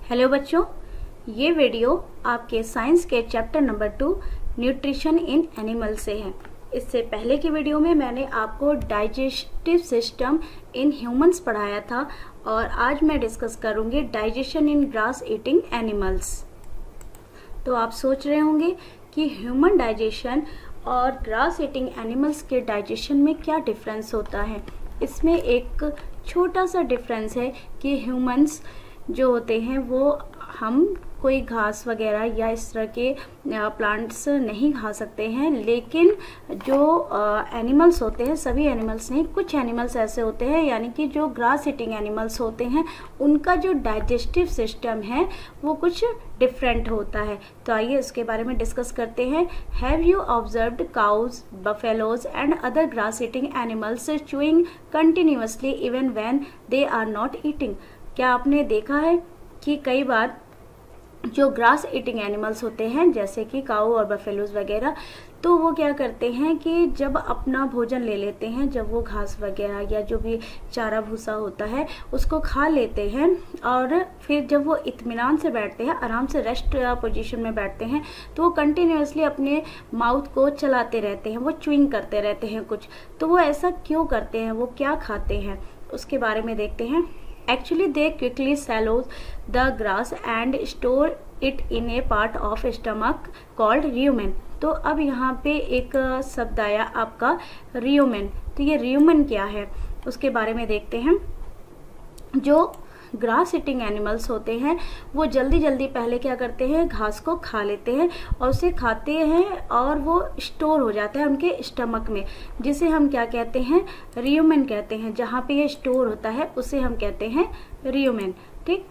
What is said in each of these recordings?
Hello बच्चों, ये video आपके साइंस के chapter number 2 nutrition in animal से है। इससे पहले की वीडियो में मैंने आपको डाइजेस्टिव सिस्टम इन ह्यूमंस पढ़ाया था और आज मैं डिस्कस करूंगी डाइजेशन इन ग्रास ईटिंग एनिमल्स। तो आप सोच रहे होंगे कि ह्यूमन डाइजेशन और ग्रास ईटिंग एनिमल्स के डाइजेशन में क्या डिफरेंस होता है। इसमें एक छोटा सा डिफरेंस है कि ह्यूमंस जो होते हैं वो हम कोई घास वगैरह या इस तरह के प्लांट्स नहीं खा सकते हैं, लेकिन जो एनिमल्स होते हैं, सभी एनिमल्स नहीं, कुछ एनिमल्स ऐसे होते हैं यानी कि जो ग्रास ईटिंग एनिमल्स होते हैं उनका जो डाइजेस्टिव सिस्टम है वो कुछ डिफरेंट होता है। तो आइए इसके बारे में डिस्कस करते हैं। Have you observed cows, buffaloes and other grass eating animals chewing continuously even when they are not eating? क्या आपने देखा है कि कई बार जो ग्रास ईटिंग एनिमल्स होते हैं जैसे कि काऊ और बफेलोज वगैरह, तो वो क्या करते हैं कि जब अपना भोजन ले लेते हैं, जब वो घास वगैरह या जो भी चारा भूसा होता है उसको खा लेते हैं और फिर जब वो इत्मीनान से बैठते हैं, आराम से रेस्ट पोजीशन में बैठते हैं, तो वो कंटिन्यूअसली अपने माउथ को चलाते रहते हैं, वो च्यूइंग करते रहते हैं कुछ। तो वो ऐसा क्यों करते हैं, वो क्या खाते हैं, उसके बारे में देखते हैं। Actually, they quickly swallow the grass and store it in a part of stomach called rumen. तो अब यहाँ पे एक शब्द आया आपका rumen। तो ये rumen क्या है उसके बारे में देखते हैं। जो ग्रास ईटिंग एनिमल्स होते हैं वो जल्दी जल्दी पहले क्या करते हैं, घास को खा लेते हैं और उसे खाते हैं और वो स्टोर हो जाता है उनके स्टमक में, जिसे हम क्या कहते हैं, रियूमेन कहते हैं। जहाँ पे ये स्टोर होता है उसे हम कहते हैं रियूमेन। ठीक,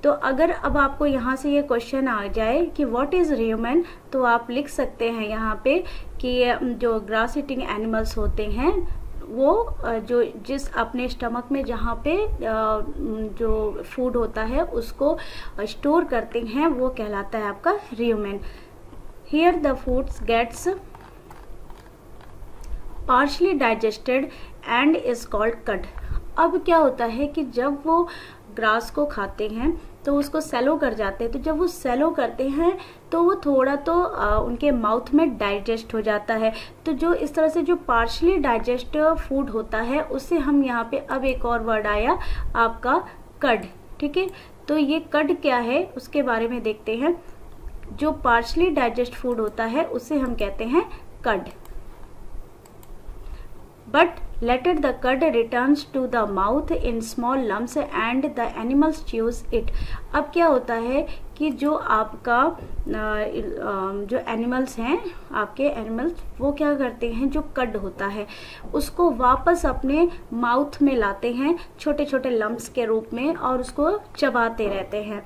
तो अगर अब आपको यहाँ से ये क्वेश्चन आ जाए कि व्हाट इज रियूमेन, तो आप लिख सकते हैं यहाँ पे कि जो ग्रास ईटिंग एनिमल्स होते हैं वो जो जिस अपने स्टमक में जहाँ पे जो फूड होता है उसको स्टोर करते हैं वो कहलाता है आपका rumen. Here the foods gets partially digested and is called cud. अब क्या होता है कि जब वो ग्रास को खाते हैं तो उसको सेलो कर जाते हैं, तो जब वो सेलो करते हैं तो वो थोड़ा तो उनके माउथ में डाइजेस्ट हो जाता है। तो जो इस तरह से जो पार्शली डाइजेस्ट फूड होता है उसे हम यहाँ पे, अब एक और वर्ड आया आपका कड। ठीक है, तो ये कड क्या है उसके बारे में देखते हैं। जो पार्शली डाइजेस्ट फूड होता है उसे हम कहते हैं कड। But later the cud returns to the mouth in small lumps and the animals chews it. अब क्या होता है कि जो आपका जो एनिमल्स हैं, आपके एनिमल्स, वो क्या करते हैं, जो कड होता है उसको वापस अपने माउथ में लाते हैं छोटे छोटे लम्प्स के रूप में और उसको चबाते रहते हैं।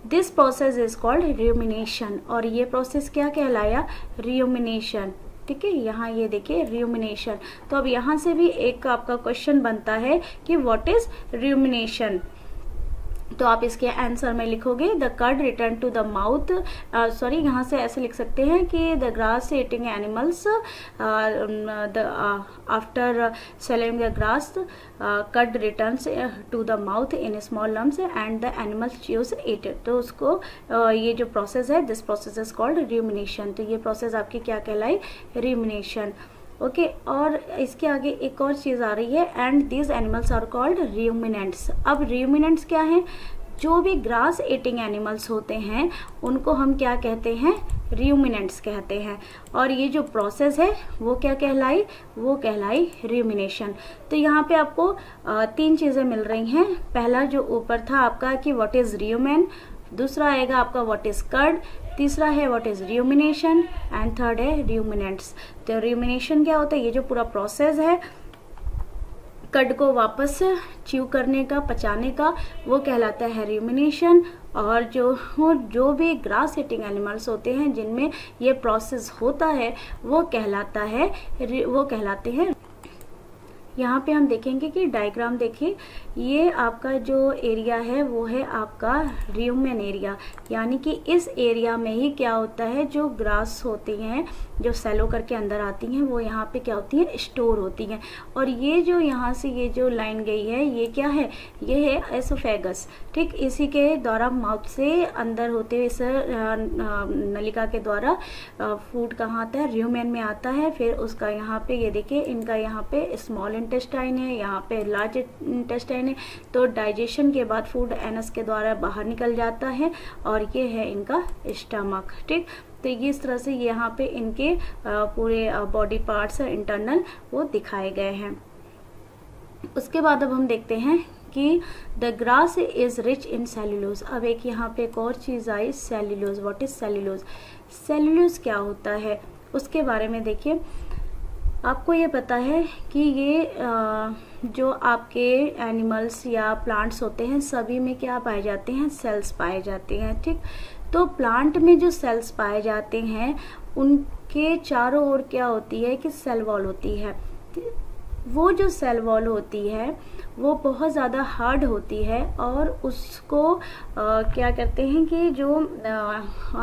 This process is called rumination. और ये प्रोसेस क्या कहलाया, रियूमिनेशन। ठीक है, यहाँ ये देखिए रियूमिनेशन। तो अब यहाँ से भी एक आपका क्वेश्चन बनता है कि व्हाट इज रियूमिनेशन। तो आप इसके आंसर में लिखोगे the cud return to the mouth, sorry यहाँ से ऐसे लिख सकते हैं कि the grass eating animals after swallowing the grass cud returns to the mouth in small lumps and the animals chews it। तो उसको ये जो प्रोसेस है, दिस प्रोसेस इज कॉल्ड रियूमिनेशन। तो ये प्रोसेस आपकी क्या कहलाई, रियूमिनेशन। ओके, और इसके आगे एक और चीज आ रही है, and these animals are called ruminants. अब रियूमिनेंट्स क्या है, जो भी ग्रास ईटिंग एनिमल्स होते हैं उनको हम क्या कहते हैं, रियूमिनेंट्स कहते हैं। और ये जो प्रोसेस है वो क्या कहलाई, वो कहलाई रियूमिनेशन। तो यहाँ पे आपको तीन चीजें मिल रही हैं। पहला जो ऊपर था आपका कि व्हाट इज रियूमेन, दूसरा आएगा आपका व्हाट इज कर्ड, तीसरा है व्हाट इज रियूमिनेशन एंड थर्ड है रियूमिनेंट्स। तो रियूमिनेशन क्या होता है, ये जो पूरा प्रोसेस है कड को वापस च्यू करने का, पचाने का, वो कहलाता है रियूमिनेशन। और जो भी ग्रास ईटिंग एनिमल्स होते हैं जिनमें ये प्रोसेस होता है वो कहलाते हैं। यहाँ पे हम देखेंगे कि डायग्राम देखिए, ये आपका जो एरिया है वो है आपका रियूमेन एरिया, यानी कि इस एरिया में ही क्या होता है, जो ग्रास होती हैं जो सेलो करके अंदर आती हैं वो यहाँ पे क्या होती है, स्टोर होती हैं। और ये जो यहाँ से ये जो लाइन गई है ये क्या है, ये है एसोफेगस, ठीक। इसी के द्वारा माउथ से अंदर होते हुए इस नलिका के द्वारा फूड कहाँ आता है, र्यूमेन में आता है। फिर उसका यहाँ पे ये देखिए, इनका यहाँ पे स्मॉल इंटेस्टाइन है, यहाँ पे लार्ज इंटेस्टाइन है। तो डाइजेशन के बाद फूड एनस के द्वारा बाहर निकल जाता है और ये है इनका स्टमक, ठीक। तो ये इस तरह से यहाँ पे इनके पूरे बॉडी पार्ट्स इंटरनल वो दिखाए गए हैं। उसके बाद अब हम देखते हैं कि the grass is rich in cellulose. अब एक यहाँ पे एक और चीज आई, cellulose. What is cellulose? Cellulose क्या होता है उसके बारे में देखिए। आपको ये पता है कि ये जो आपके एनिमल्स या प्लांट्स होते हैं सभी में क्या पाए जाते हैं, सेल्स पाए जाते हैं, ठीक। तो प्लांट में जो सेल्स पाए जाते हैं उनके चारों ओर क्या होती है कि सेल वॉल होती है। वो जो सेल वॉल होती है वो बहुत ज़्यादा हार्ड होती है और उसको क्या करते हैं कि जो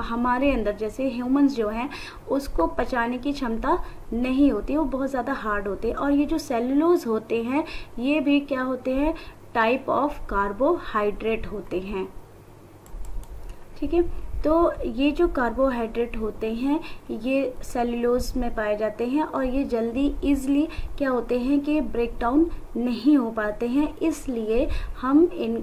हमारे अंदर जैसे ह्यूमंस जो हैं उसको पचाने की क्षमता नहीं होती, वो बहुत ज़्यादा हार्ड होते हैं। और ये जो सेलुलोज होते हैं ये भी क्या होते हैं, टाइप ऑफ कार्बोहाइड्रेट होते हैं, ठीक है। तो ये जो कार्बोहाइड्रेट होते हैं ये सेलुलोज में पाए जाते हैं और ये जल्दी इजीली क्या होते हैं कि ब्रेक डाउन नहीं हो पाते हैं, इसलिए हम इन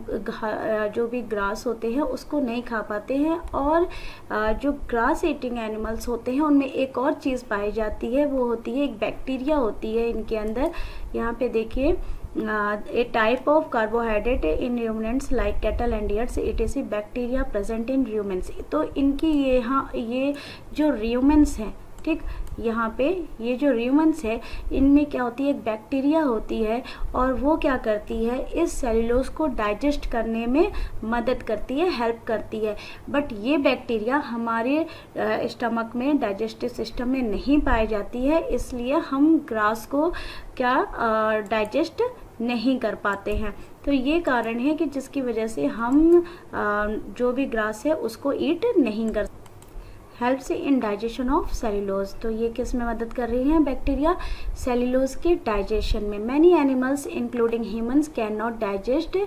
जो भी ग्रास होते हैं उसको नहीं खा पाते हैं। और जो ग्रास ईटिंग एनिमल्स होते हैं उनमें एक और चीज़ पाई जाती है, वो होती है एक बैक्टीरिया होती है इनके अंदर। यहाँ पे देखिए, a type of carbohydrate in ruminants like cattle and deers, it is a bacteria present in ruminants। तो इनकी ये जो ruminants हैं, ठीक, यहाँ पे ये जो ruminants है इनमें क्या होती है, एक बैक्टीरिया होती है और वो क्या करती है, इस सेलुलोज को डाइजेस्ट करने में मदद करती है, हेल्प करती है। बट ये बैक्टीरिया हमारे स्टमक में, डाइजेस्टिव सिस्टम में नहीं पाई जाती है, इसलिए हम ग्रास को क्या डाइजेस्ट नहीं कर पाते हैं। तो ये कारण है कि जिसकी वजह से हम जो भी ग्रास है उसको ईट नहीं कर। Helps in digestion of cellulose, तो ये किस में मदद कर रही हैं, बैक्टीरिया सेल्यूलोज के डाइजेशन में। Many animals including humans can not digest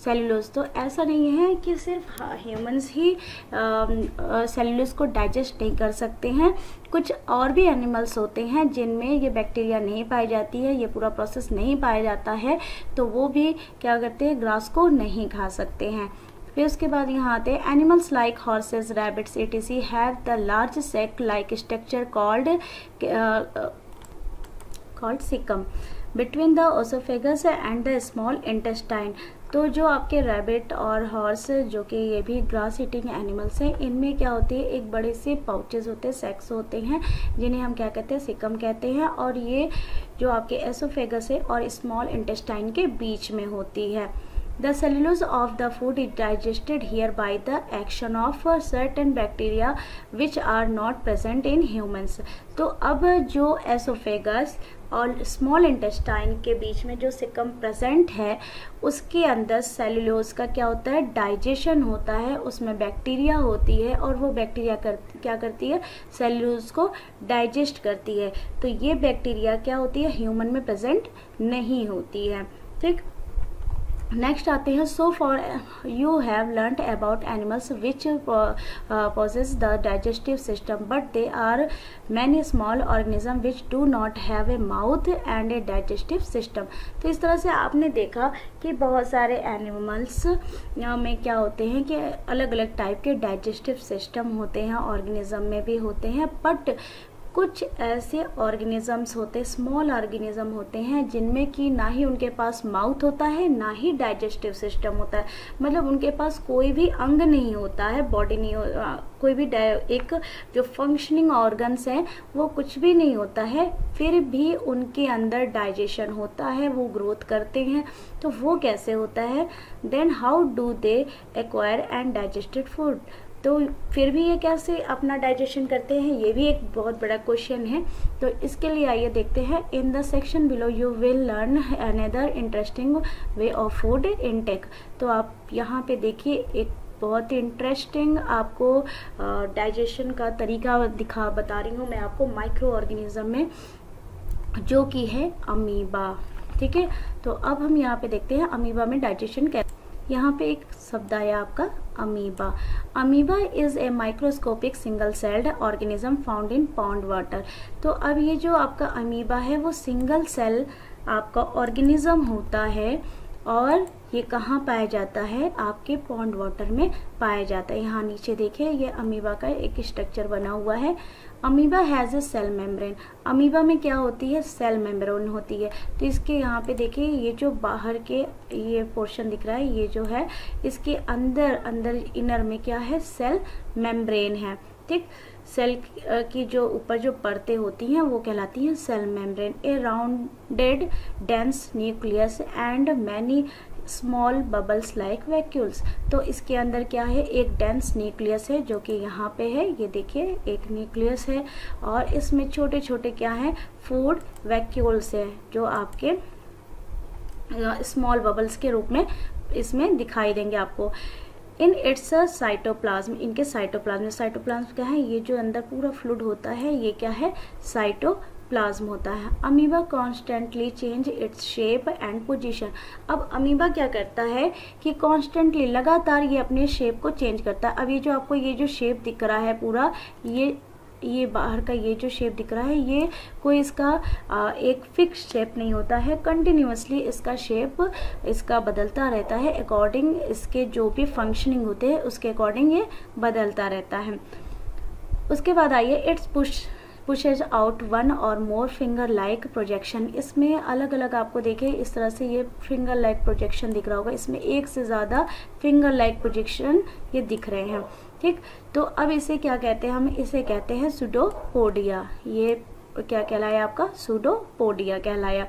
cellulose. तो ऐसा नहीं है कि सिर्फ ह्यूमंस ही सेल्यूलोज को डाइजेस्ट नहीं कर सकते हैं, कुछ और भी एनिमल्स होते हैं जिनमें ये बैक्टीरिया नहीं पाई जाती है, ये पूरा प्रोसेस नहीं पाया जाता है, तो वो भी क्या करते हैं, ग्रास को नहीं खा सकते हैं। फिर उसके बाद यहाँ आते हैं animals like horses, rabbits etc have the large sac like structure called caecum between the oesophagus and the small intestine. तो जो आपके रैबिट और हॉर्स जो कि ये भी ग्रास ईटिंग एनिमल्स हैं, इनमें क्या होती है, एक बड़े से पाउचेस होते हैं, सैक्स होते हैं, जिन्हें हम क्या कहते हैं, सिकम कहते हैं। और ये जो आपके एसोफेगस है और स्मॉल इंटेस्टाइन के बीच में होती है। The cellulose of the food is digested here by the action of certain bacteria which are not present in humans। तो अब जो एसोफेगस और स्मॉल इंटेस्टाइन के बीच में जो सिकम प्रेजेंट है उसके अंदर सेलुलोज का क्या होता है, डाइजेशन होता है, उसमें बैक्टीरिया होती है और वो बैक्टीरिया क्या करती है, सेलुलोज को डाइजेस्ट करती है। तो ये बैक्टीरिया क्या होती है, ह्यूमन में प्रेजेंट नहीं होती है, ठीक। नेक्स्ट आते हैं, so for you have learned about animals which possess the digestive system but they are many small organism which do not have a mouth and a digestive system. तो इस तरह से आपने देखा कि बहुत सारे एनिमल्स में क्या होते हैं कि अलग अलग टाइप के डाइजेस्टिव सिस्टम होते हैं, ऑर्गेनिज्म में भी होते हैं, बट कुछ ऐसे ऑर्गेनिजम्स होते, स्मॉल ऑर्गेनिज्म होते हैं जिनमें कि ना ही उनके पास माउथ होता है ना ही डाइजेस्टिव सिस्टम होता है, मतलब उनके पास कोई भी अंग नहीं होता है, बॉडी नहीं कोई भी एक जो फंक्शनिंग ऑर्गन्स हैं वो कुछ भी नहीं होता है, फिर भी उनके अंदर डाइजेशन होता है, वो ग्रोथ करते हैं। तो वो कैसे होता है, then how do they acquire and digested food. तो फिर भी ये कैसे अपना डाइजेशन करते हैं, ये भी एक बहुत बड़ा क्वेश्चन है। तो इसके लिए आइए देखते हैं, in the section below you will learn another interesting way of food intake. तो आप यहाँ पे देखिए एक बहुत ही इंटरेस्टिंग आपको डाइजेशन का तरीका बता रही हूँ मैं आपको माइक्रो ऑर्गेनिज्म में, जो कि है अमीबा। ठीक है, तो अब हम यहाँ पे देखते हैं अमीबा में डाइजेशन कैसे। यहाँ पे एक शब्द आया आपका amoeba. Amoeba is a microscopic single celled organism found in pond water. तो अब ये जो आपका अमीबा है वो सिंगल सेल आपका ऑर्गेनिज्म होता है, और ये कहाँ पाया जाता है, आपके पॉन्ड वाटर में पाया जाता है। यहाँ नीचे देखिए ये अमीबा का एक स्ट्रक्चर बना हुआ है। Amoeba has a cell membrane. Amoeba में क्या होती है, सेल मेम्ब्रेन होती है। तो इसके यहाँ पे देखिए ये जो बाहर के ये पोर्शन दिख रहा है, ये जो है इसके अंदर इनर में क्या है, सेल मेम्ब्रेन है। ठीक, सेल की जो ऊपर जो परतें होती हैं वो कहलाती हैं cell membrane. A rounded dense nucleus and many small bubbles like vacuoles. तो इसके अंदर क्या है, एक डेंस न्यूक्लियस है जो कि यहाँ पे है, ये देखिए एक न्यूक्लियस है, और इसमें छोटे छोटे क्या है, फूड वैक्यूल्स है, जो आपके स्मॉल बबल्स के रूप में इसमें दिखाई देंगे आपको। इन इट्स साइटोप्लाज्म, इनके साइटोप्लाज्म क्या है, ये जो अंदर पूरा फ्लूइड होता है ये क्या है, साइटोप्लाज्म होता है। Amoeba constantly change its shape and position. अब अमीबा क्या करता है कि कॉन्स्टेंटली लगातार ये अपने शेप को चेंज करता है। अब ये जो आपको ये जो शेप दिख रहा है पूरा, ये बाहर का ये जो शेप दिख रहा है, ये कोई इसका एक फिक्स शेप नहीं होता है, कंटिन्यूअसली इसका शेप इसका बदलता रहता है, अकॉर्डिंग इसके जो भी फंक्शनिंग होते हैं उसके अकॉर्डिंग ये बदलता रहता है। उसके बाद आइए इट्स पुशेज आउट वन और मोर फिंगर लाइक प्रोजेक्शन। इसमें अलग अलग आपको देखे इस तरह से ये फिंगर लाइक प्रोजेक्शन दिख रहा होगा, इसमें एक से ज़्यादा फिंगर लाइक प्रोजेक्शन ये दिख रहे हैं। ठीक, तो अब इसे क्या कहते हैं, हम इसे कहते हैं सूडोपोडिया। ये क्या कहलाया आपका, सूडोपोडिया कहलाया।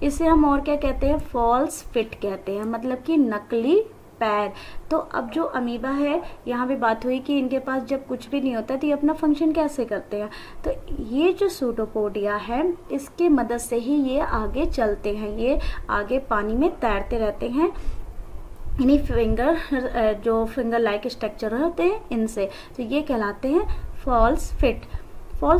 इसे हम और क्या कहते हैं, फॉल्स फिट कहते हैं, मतलब कि नकली पैर। तो अब जो अमीबा है, यहाँ पे बात हुई कि इनके पास जब कुछ भी नहीं होता तो ये अपना फंक्शन कैसे करते हैं। तो ये जो सूडोपोडिया है इसके मदद से ही ये आगे चलते हैं, ये आगे पानी में तैरते रहते हैं, इन्हीं जो फिंगर लाइक स्ट्रक्चर होते हैं इनसे। तो ये कहलाते हैं false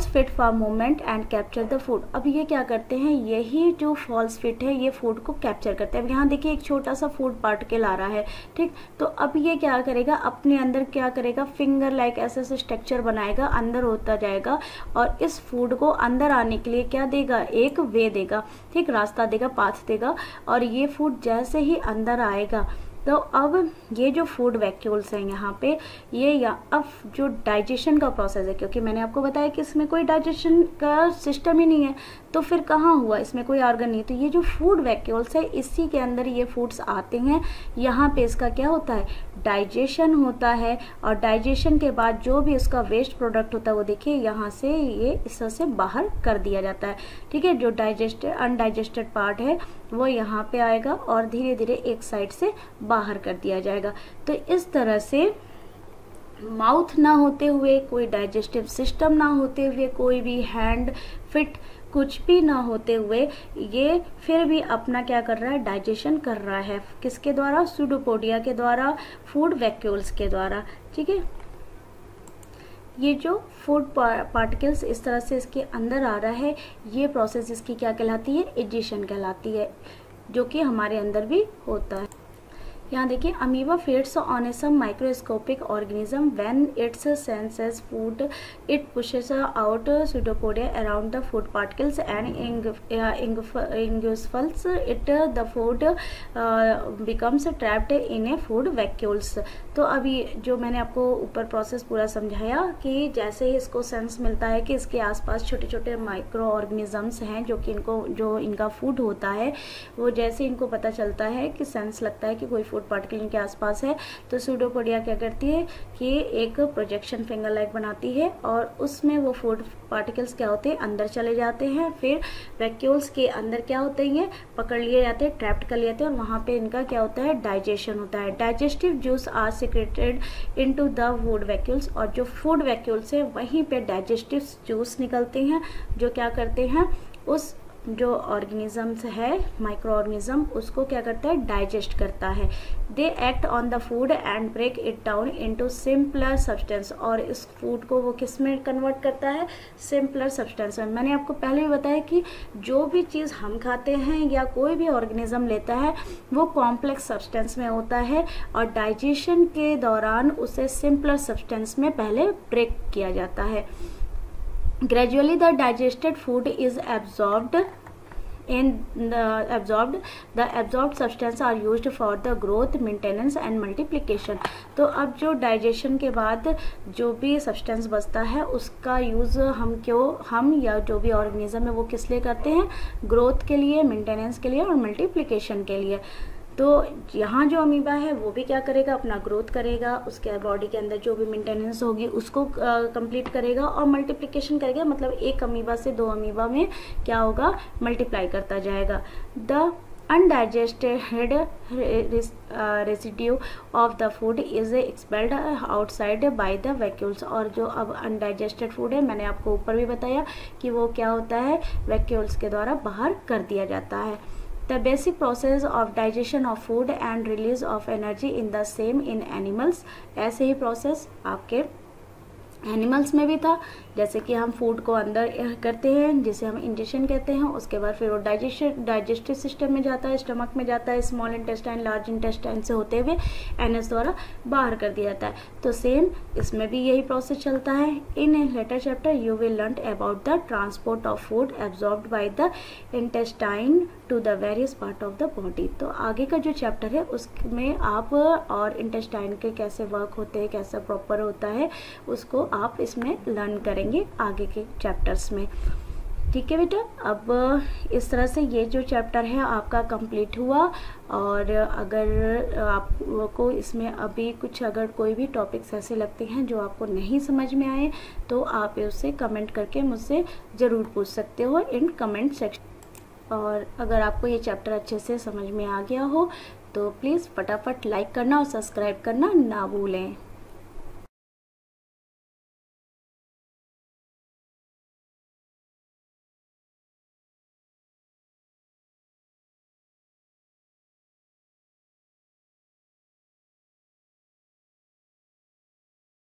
feet for movement and capture the food. अब ये क्या करते हैं, यही जो फॉल्स फिट है ये फूड को कैप्चर करते हैं। अब यहाँ देखिए एक छोटा सा फूड पार्टिकल आ रहा है, ठीक, तो अब ये क्या करेगा, अपने अंदर क्या करेगा, फिंगर लाइक ऐसा स्ट्रक्चर बनाएगा, अंदर होता जाएगा, और इस फूड को अंदर आने के लिए क्या देगा, एक वे देगा, ठीक, रास्ता देगा, पाथ देगा, और ये फूड जैसे ही अंदर आएगा तो अब ये जो फूड वैक्यूल्स हैं यहाँ पे, ये अब जो डाइजेशन का प्रोसेस है, क्योंकि मैंने आपको बताया कि इसमें कोई डाइजेशन का सिस्टम ही नहीं है, तो फिर कहाँ हुआ, इसमें कोई ऑर्गन नहीं, तो ये जो फूड वैक्यूल्स है इसी के अंदर ये फूड्स आते हैं। यहाँ पे इसका क्या होता है, डाइजेशन होता है, और डाइजेशन के बाद जो भी उसका वेस्ट प्रोडक्ट होता है वो देखिए यहाँ से ये इस तरह से बाहर कर दिया जाता है। ठीक है, जो अनडाइजेस्टेड पार्ट है वो यहाँ पे आएगा और धीरे धीरे एक साइड से बाहर कर दिया जाएगा। तो इस तरह से माउथ ना होते हुए, कोई डाइजेस्टिव सिस्टम ना होते हुए, कोई भी हैंड फिट कुछ भी ना होते हुए, ये फिर भी अपना क्या कर रहा है, डाइजेशन कर रहा है। किसके द्वारा, सूडोपोडिया के द्वारा, फूड वैक्यूल्स के द्वारा। ठीक है, ये जो फूड पार्टिकल्स इस तरह से इसके अंदर आ रहा है, ये प्रोसेस इसकी क्या कहलाती है, एडिशन कहलाती है, जो कि हमारे अंदर भी होता है। यहाँ देखिए, amoeba feeds on a some microscopic organism when its senses food it pushes out pseudopodia around the food particles and engulfs it the food becomes trapped in a food vacuoles. तो अभी जो मैंने आपको ऊपर प्रोसेस पूरा समझाया कि जैसे ही इसको सेंस मिलता है कि इसके आसपास छोटे छोटे माइक्रो ऑर्गेनिजम्स हैं जो इनका फूड होता है, वो जैसे इनको पता चलता है कि सेंस लगता है कि कोई फूड पार्टिकल इनके आसपास है, तो सूडोपोडिया क्या करती है कि एक प्रोजेक्शन फिंगर लाइक बनाती है, और उसमें वो फूड पार्टिकल्स क्या होते हैं, अंदर चले जाते हैं। फिर वैक्यूल्स के अंदर क्या होते हैं, पकड़ लिए जाते हैं, ट्रैप्ड कर लेते हैं, और वहाँ पे इनका क्या होता है, डाइजेशन होता है। Digestive juice are secreted into the food vacuoles, और जो फूड वैक्यूल्स है वहीं पे डाइजेस्टिव जूस निकलते हैं, जो क्या करते हैं, उस जो ऑर्गेनिजम्स है, माइक्रो ऑर्गेनिज्म, उसको क्या करता है, डाइजेस्ट करता है। They act on the food and break it down into simpler substance, और इस फूड को वो किस में कन्वर्ट करता है, सिंपलर सब्सटेंस में। मैंने आपको पहले भी बताया कि जो भी चीज़ हम खाते हैं या कोई भी ऑर्गेनिज्म लेता है वो कॉम्प्लेक्स सब्सटेंस में होता है, और डाइजेशन के दौरान उसे सिंपलर सब्सटेंस में पहले ब्रेक किया जाता है। Gradually the digested food is absorbed. The absorbed substance are used for the growth, maintenance and multiplication. तो अब जो डाइजेशन के बाद जो भी सब्सटेंस बचता है उसका यूज़ हम या जो भी ऑर्गेनिज्म है वो किस लिए करते हैं, ग्रोथ के लिए, मेंटेनेंस के लिए और मल्टीप्लिकेशन के लिए। तो यहाँ जो अमीबा है वो भी क्या करेगा, अपना ग्रोथ करेगा, उसके बॉडी के अंदर जो भी मेंटेनेंस होगी उसको कंप्लीट करेगा और मल्टीप्लिकेशन करेगा, मतलब एक अमीबा से 2 अमीबा में क्या होगा, मल्टीप्लाई करता जाएगा। The undigested residue of the food is expelled outside by the vacuoles। और जो अब undigested food है, मैंने आपको ऊपर भी बताया कि वो क्या होता है, वैक्यूल्स के द्वारा बाहर कर दिया जाता है। The basic process of digestion of food and release of energy in the same in animals। ऐसे ही प्रोसेस आपके एनिमल्स में भी था, जैसे कि हम फूड को अंदर करते हैं जिसे हम इंजेक्शन कहते हैं, उसके बाद फिर वो डाइजेस्टिव सिस्टम में जाता है, स्टमक में जाता है, स्मॉल इंटेस्टाइन, लार्ज इंटेस्टाइन से होते हुए एनएस द्वारा बाहर कर दिया जाता है। तो सेम इसमें भी यही प्रोसेस चलता है। In later chapter you will learn about the transport of food absorbed by the intestine to the various part of the body. तो आगे का जो चैप्टर है उसमें आप और इंटेस्टाइन के कैसे वर्क होते हैं, कैसे प्रॉपर होता है, उसको आप इसमें लर्न करेंगे आगे के चैप्टर्स में। ठीक है बेटा, अब इस तरह से ये जो चैप्टर है आपका कंप्लीट हुआ। और अगर आपको इसमें अभी कुछ अगर कोई भी टॉपिक्स ऐसे लगते हैं जो आपको नहीं समझ में आए तो आप उसे कमेंट करके मुझसे ज़रूर पूछ सकते हो इन कमेंट सेक्शन। और अगर आपको ये चैप्टर अच्छे से समझ में आ गया हो तो प्लीज़ फटाफट लाइक करना और सब्सक्राइब करना ना भूलें।